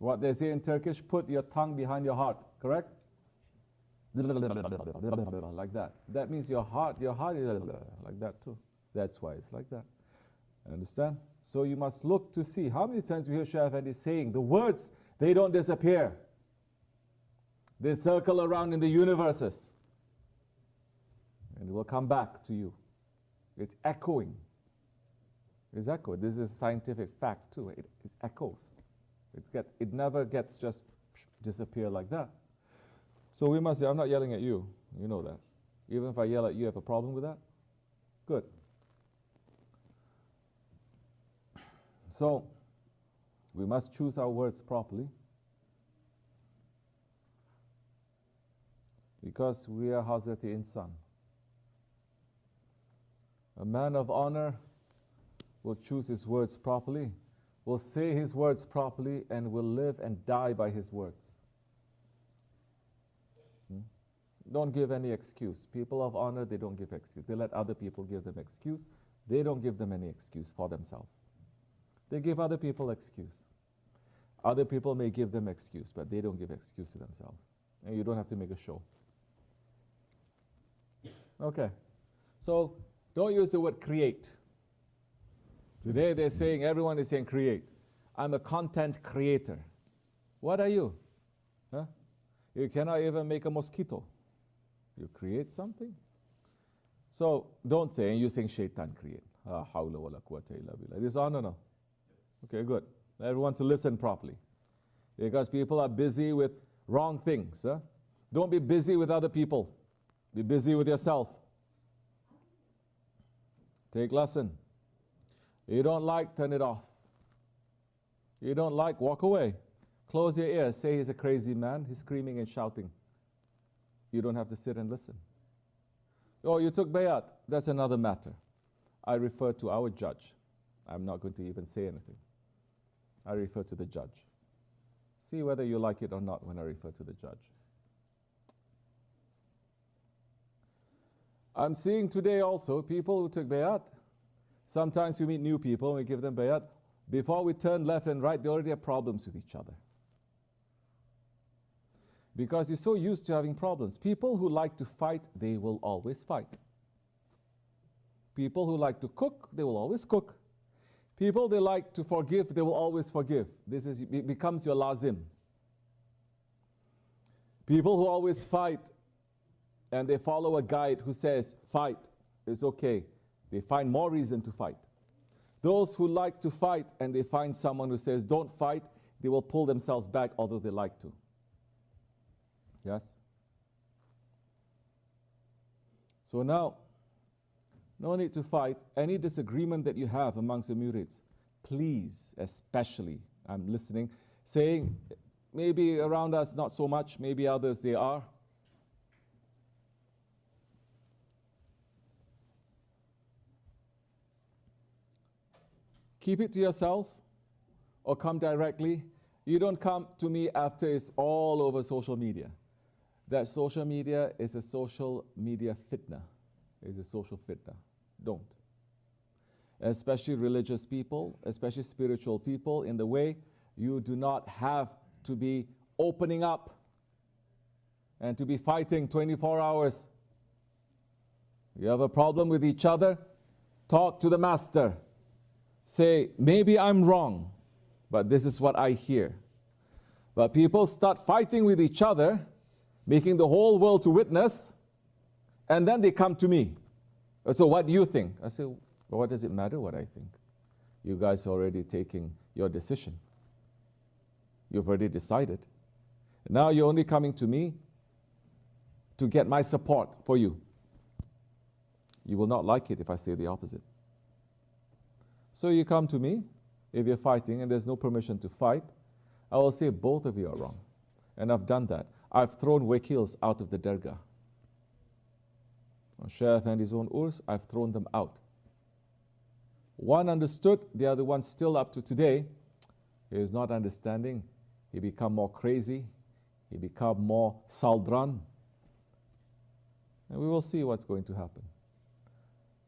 What they say in Turkish, put your tongue behind your heart, correct? Like that. That means your heart is like that too. That's why it's like that. Understand? So you must look to see. How many times we hear Shaykh Effendi saying, the words, they don't disappear. They circle around in the universes. And it will come back to you. It's echoing. It's echoing. This is a scientific fact too. It echoes. It never gets just disappear like that. So we must say, I'm not yelling at you. You know that. Even if I yell at you, you have a problem with that? Good. So, we must choose our words properly. Because we are Hazrati Insan. A man of honor will choose his words properly, will say his words properly, and will live and die by his words. Don't give any excuse. People of honor, they don't give excuse. They let other people give them excuse. They don't give them any excuse for themselves. They give other people excuse. Other people may give them excuse, but they don't give excuse to themselves. And you don't have to make a show. Okay. So, don't use the word create. Today they're saying, everyone is saying create. I'm a content creator. What are you? Huh? You cannot even make a mosquito. You create something. So don't say, and you're saying shaitan create. This honor no. Okay, good. Everyone to listen properly. Because people are busy with wrong things. Huh? Don't be busy with other people. Be busy with yourself. Take lesson. You don't like, turn it off. You don't like, walk away. Close your ears. Say he's a crazy man. He's screaming and shouting. You don't have to sit and listen. Oh, you took bayat. That's another matter. I refer to our judge. I'm not going to even say anything. I refer to the judge. See whether you like it or not when I refer to the judge. I'm seeing today also people who took bayat. Sometimes we meet new people and we give them bayat. Before we turn left and right, they already have problems with each other. Because you're so used to having problems. People who like to fight, they will always fight. People who like to cook, they will always cook. People they like to forgive, they will always forgive. It becomes your lazim. People who always fight and they follow a guide who says, fight, it's okay. They find more reason to fight. Those who like to fight and they find someone who says, don't fight, they will pull themselves back although they like to. Yes? So now, no need to fight. Any disagreement that you have amongst the murids, please, especially, I'm listening, saying, maybe around us not so much, maybe others they are. Keep it to yourself or come directly. You don't come to me after it's all over social media. That social media is a social media fitna. It's a social fitna. Don't. Especially religious people, especially spiritual people, in the way you do not have to be opening up and to be fighting 24 hours. You have a problem with each other, talk to the master. Say, maybe I'm wrong, but this is what I hear. But people start fighting with each other, making the whole world to witness, and then they come to me. So what do you think? I say, well, what does it matter what I think? You guys are already taking your decision. You've already decided. Now you're only coming to me to get my support for you. You will not like it if I say the opposite. So you come to me, if you're fighting and there's no permission to fight, I will say both of you are wrong. And I've done that. I've thrown wakils out of the dargah. On Shaykh Effendi's own urs, I've thrown them out. One understood, the other one still up to today, he is not understanding. He become more crazy. He become more saldran. And we will see what's going to happen.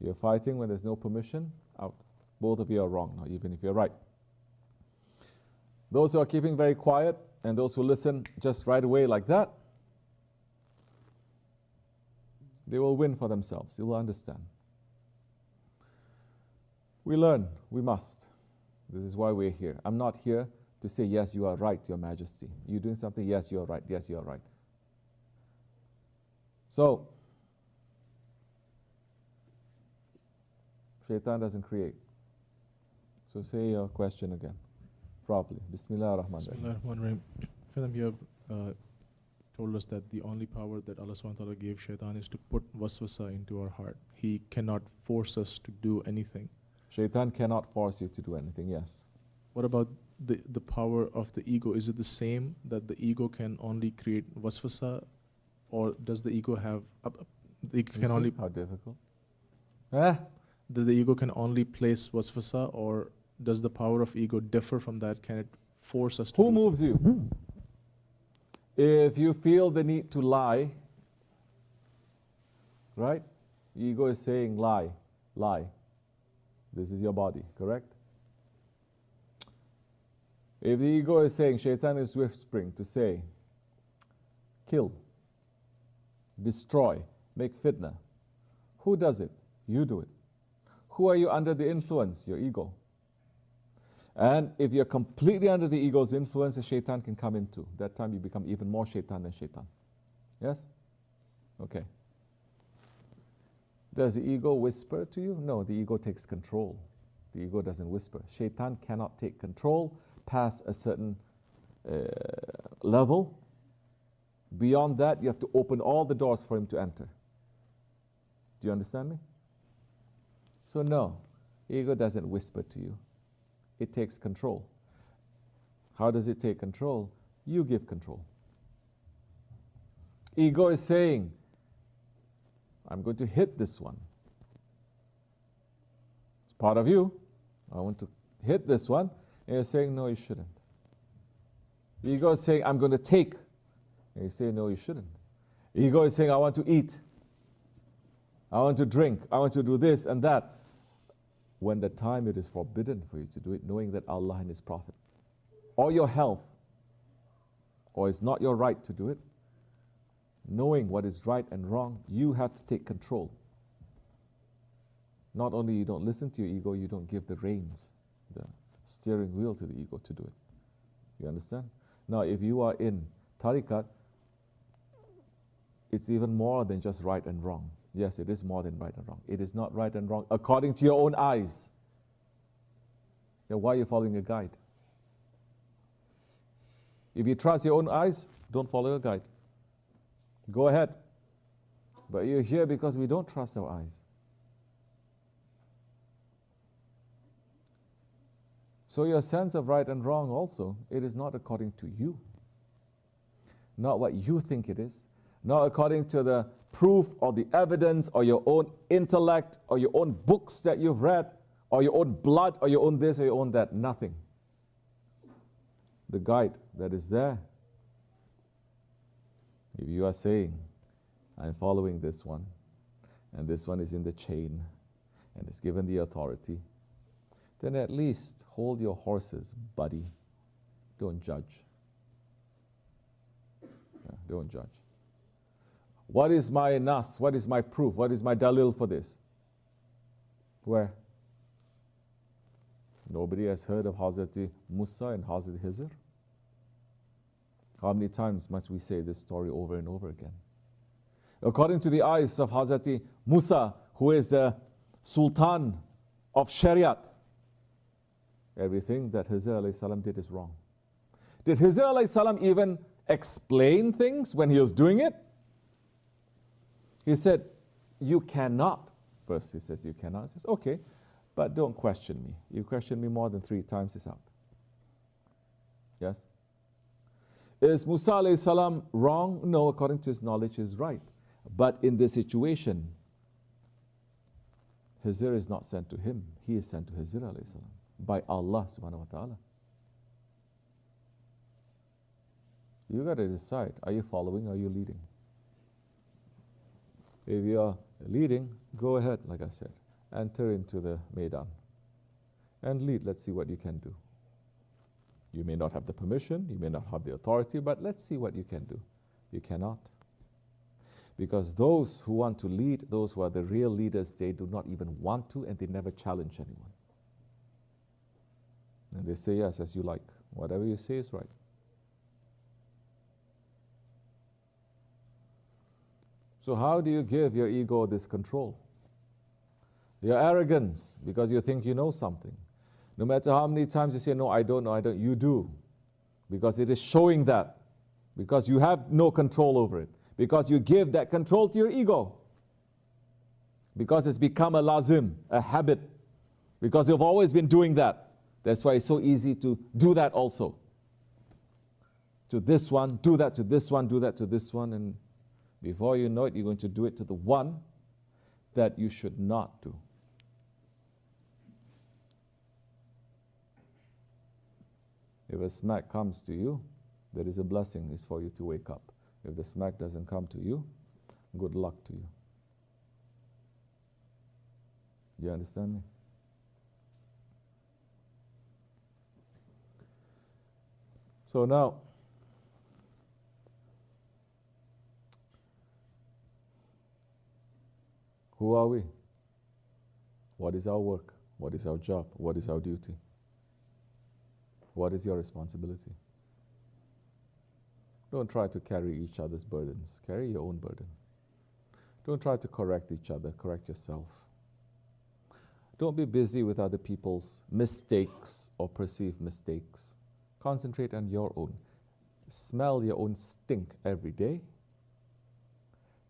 You're fighting when there's no permission, out. Both of you are wrong now, even if you're right. Those who are keeping very quiet and those who listen just right away like that, they will win for themselves. They will understand. We learn. We must. This is why we're here. I'm not here to say, yes, you are right, Your Majesty. You're doing something, yes, you are right, yes, you are right. So, Shaitan doesn't create. So say your question again, properly. Bismillah ar-Rahman ar-Rahim. Bismillah ar-Rahman ar-Rahim. Fadam, you have told us that the only power that Allah subhanahu wa ta'ala gave Shaitan is to put waswasa into our heart. He cannot force us to do anything. Shaitan cannot force you to do anything, yes. What about the power of the ego? Is it the same that the ego can only create waswasa, or does the ego have the ego can only how difficult? The ego can only place waswasa, or does the power of ego differ from that? Can it force us to Who moves you? If you feel the need to lie, right? Ego is saying lie, lie. This is your body, correct? If the ego is saying, Shaitan is whispering to say, kill, destroy, make fitna. Who does it? You do it. Who are you under the influence? Your ego. And if you're completely under the ego's influence, the Shaitan can come into. That time you become even more Shaitan than Shaitan. Yes? Okay. Does the ego whisper to you? No, the ego takes control. The ego doesn't whisper. Shaitan cannot take control past a certain level. Beyond that, you have to open all the doors for him to enter. Do you understand me? So no, ego doesn't whisper to you. It takes control. How does it take control? You give control. Ego is saying, I'm going to hit this one. It's part of you. I want to hit this one. And you're saying, no, you shouldn't. Ego is saying, I'm going to take. And you say, no, you shouldn't. Ego is saying, I want to eat. I want to drink. I want to do this and that. When the time it is forbidden for you to do it, knowing that Allah and His Prophet, or your health, or it's not your right to do it, knowing what is right and wrong, you have to take control. Not only you don't listen to your ego, you don't give the reins, the steering wheel to the ego to do it. You understand? Now, if you are in tariqat, it's even more than just right and wrong. Yes, it is more than right and wrong. It is not right and wrong according to your own eyes. Then why are you following a guide? If you trust your own eyes, don't follow a guide. Go ahead. But you're here because we don't trust our eyes. So your sense of right and wrong also, it is not according to you. Not what you think it is. Not according to the proof or the evidence or your own intellect or your own books that you've read or your own blood or your own this or your own that. Nothing. The guide that is there. If you are saying, I'm following this one, and this one is in the chain, and is given the authority, then at least hold your horses, buddy. Don't judge. Yeah, don't judge. What is my nas? What is my proof? What is my dalil for this? Where? Nobody has heard of Hazrat Musa and Hazrat Hizr. How many times must we say this story over and over again? According to the eyes of Hazrat Musa, who is the Sultan of Shariat, everything that Hizr alayhi salam did is wrong. Did Hizr alayhi salam even explain things when he was doing it? He said, you cannot. First he says, you cannot. He says, okay, but don't question me. You question me more than 3 times, it's out. Yes? Is Musa alayhi salam wrong? No, according to his knowledge, he's right. But in this situation, Hizr is not sent to him. He is sent to Hizr alayhi salam by Allah subhanahu wa ta'ala. You got to decide, are you following or are you leading? If you are leading, go ahead, like I said. Enter into the Maidan and lead. Let's see what you can do. You may not have the permission, you may not have the authority, but let's see what you can do. You cannot. Because those who want to lead, those who are the real leaders, they do not even want to, and they never challenge anyone. And they say, yes, as you like. Whatever you say is right. So how do you give your ego this control? Your arrogance, because you think you know something. No matter how many times you say, no, I don't know, you do. Because it is showing that. Because you have no control over it. Because you give that control to your ego. Because it's become a lazim, a habit. Because you've always been doing that. That's why it's so easy to do that also. To this one, do that to this one, do that to this one, and before you know it, you're going to do it to the one that you should not do. If a smack comes to you, there is a blessing, is for you to wake up. If the smack doesn't come to you, good luck to you. You understand me? So now, who are we? What is our work? What is our job? What is our duty? What is your responsibility? Don't try to carry each other's burdens. Carry your own burden. Don't try to correct each other. Correct yourself. Don't be busy with other people's mistakes or perceived mistakes. Concentrate on your own. Smell your own stink every day.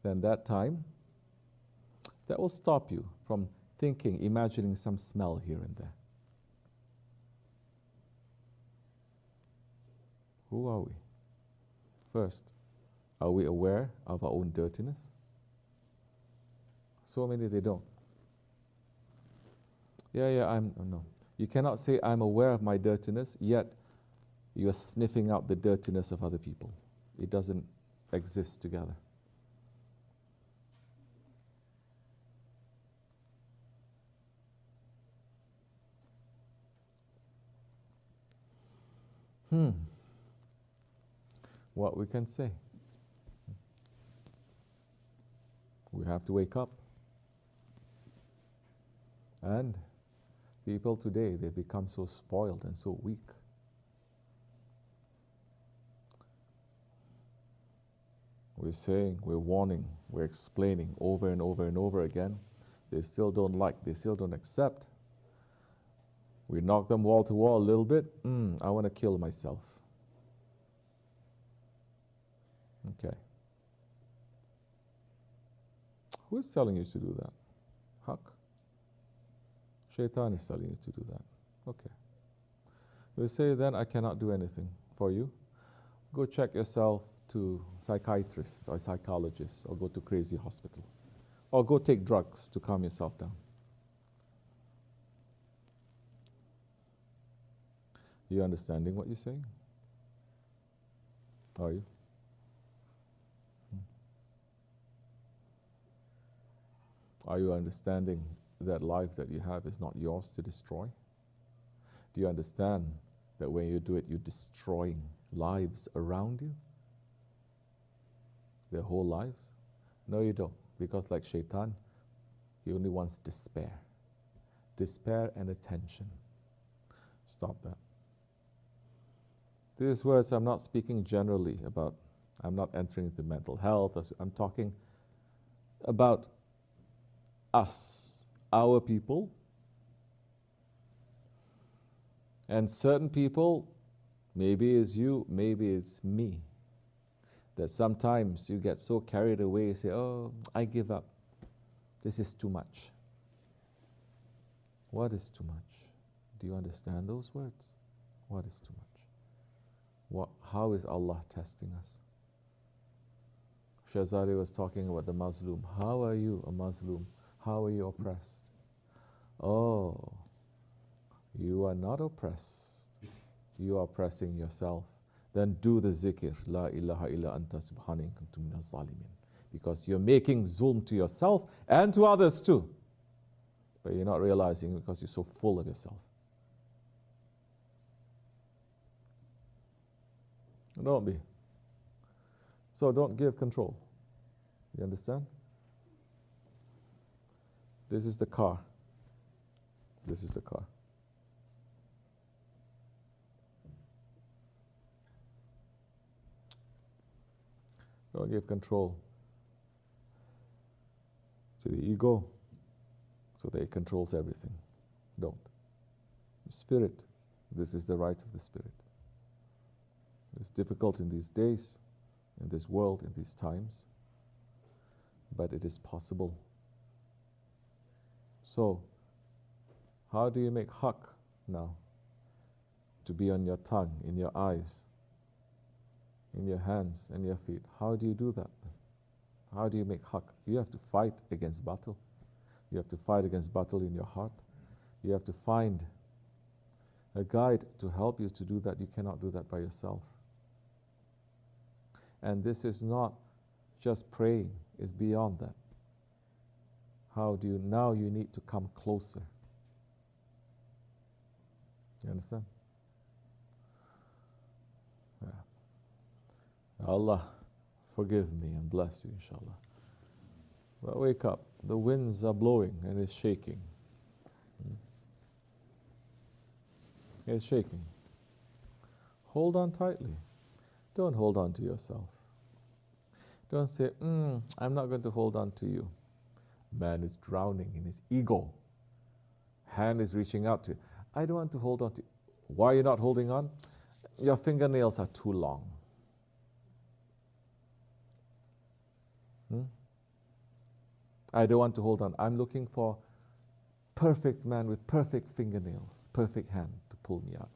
Then that time, that will stop you from thinking, imagining some smell here and there. Who are we? First, are we aware of our own dirtiness? So many, they don't. No. You cannot say, I'm aware of my dirtiness, yet you are sniffing out the dirtiness of other people. It doesn't exist together. What we can say? We have to wake up. And people today, they become so spoiled and so weak. We're saying, we're warning, we're explaining over and over and over again. They still don't like, they still don't accept. We knock them wall to wall a little bit. I want to kill myself. Okay. Who is telling you to do that? Haq? Shaitan is telling you to do that. Okay. We say, then I cannot do anything for you. Go check yourself to psychiatrist or psychologist, or go to crazy hospital, or go take drugs to calm yourself down. You understanding what you're saying? Are you? Are you understanding that life that you have is not yours to destroy? Do you understand that when you do it, you're destroying lives around you? Their whole lives? No, you don't. Because like Shaitan, he only wants despair. Despair and attention. Stop that. These words, I'm not speaking generally about, I'm not entering into mental health. I'm talking about us, our people, and certain people, maybe it's you, maybe it's me, that sometimes you get so carried away, you say, oh, I give up. This is too much. What is too much? Do you understand those words? What is too much? How is Allah testing us? Shahzadi was talking about the Muslim. How are you a Muslim? How are you oppressed? Oh, you are not oppressed. You are oppressing yourself. Then do the zikr. La ilaha illa anta subhanaka kuntu minaz zalimin. Because you're making zulm to yourself and to others too. But you're not realizing it because you're so full of yourself. Don't be. So don't give control. You understand? This is the car. This is the car. Don't give control to the ego so that it controls everything. Don't. Spirit, this is the right of the Spirit. It's difficult in these days, in this world, in these times, but it is possible. So, how do you make haqq now to be on your tongue, in your eyes, in your hands and your feet? How do you do that? How do you make haqq? You have to fight against battle. You have to fight against battle in your heart. You have to find a guide to help you to do that. You cannot do that by yourself. And this is not just praying, it's beyond that. How do you, now you need to come closer. You understand? Yeah. Allah, forgive me and bless you, inshallah. But wake up. The winds are blowing and it's shaking. It's shaking. Hold on tightly. Don't hold on to yourself. Don't say, I'm not going to hold on to you. Man is drowning in his ego. Hand is reaching out to you. I don't want to hold on to you. Why are you not holding on? Your fingernails are too long. I don't want to hold on. I'm looking for perfect man with perfect fingernails, perfect hand to pull me out.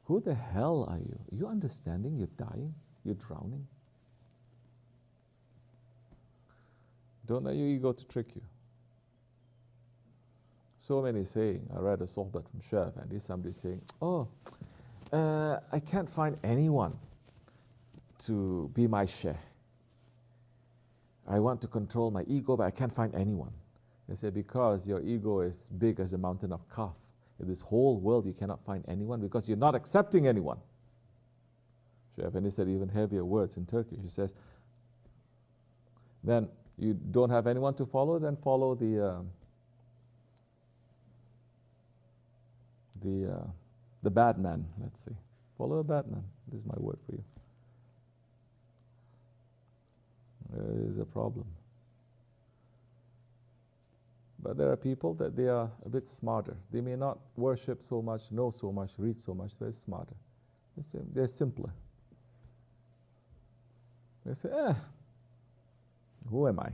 Who the hell are you? Are you understanding? You're dying? You're drowning? Don't let your ego to trick you. So many saying, I read a sohbat from Shaf, and there's somebody saying, I can't find anyone to be my sheikh. I want to control my ego, but I can't find anyone. They say, because your ego is big as a mountain of Kaf. In this whole world, you cannot find anyone because you're not accepting anyone. Sheikh, and he said even heavier words in Turkish. He says, then you don't have anyone to follow, then follow the bad man, let's say. Follow a bad man. This is my word for you. There is a problem. But there are people that they are a bit smarter. They may not worship so much, know so much, read so much, they're smarter. They're simpler. They say, who am I?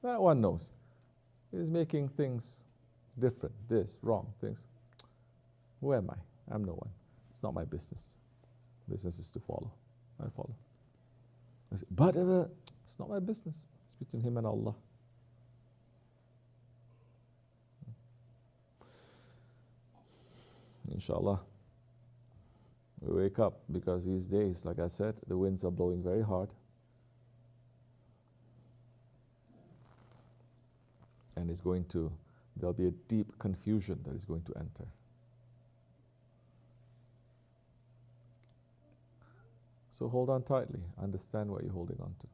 That one knows. He's making things different, this, wrong, things. Who am I? I'm no one. It's not my business. Business is to follow. I follow. I say, but it's not my business. It's between him and Allah. Inshallah, we wake up because these days, like I said, the winds are blowing very hard. And there'll be a deep confusion that is going to enter. So hold on tightly. Understand what you're holding on to.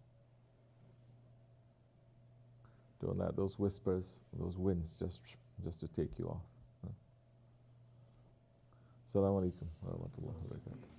Don't let those whispers, those winds just to take you off. Assalamu alaikum wa rahmatullahi wa barakatuh.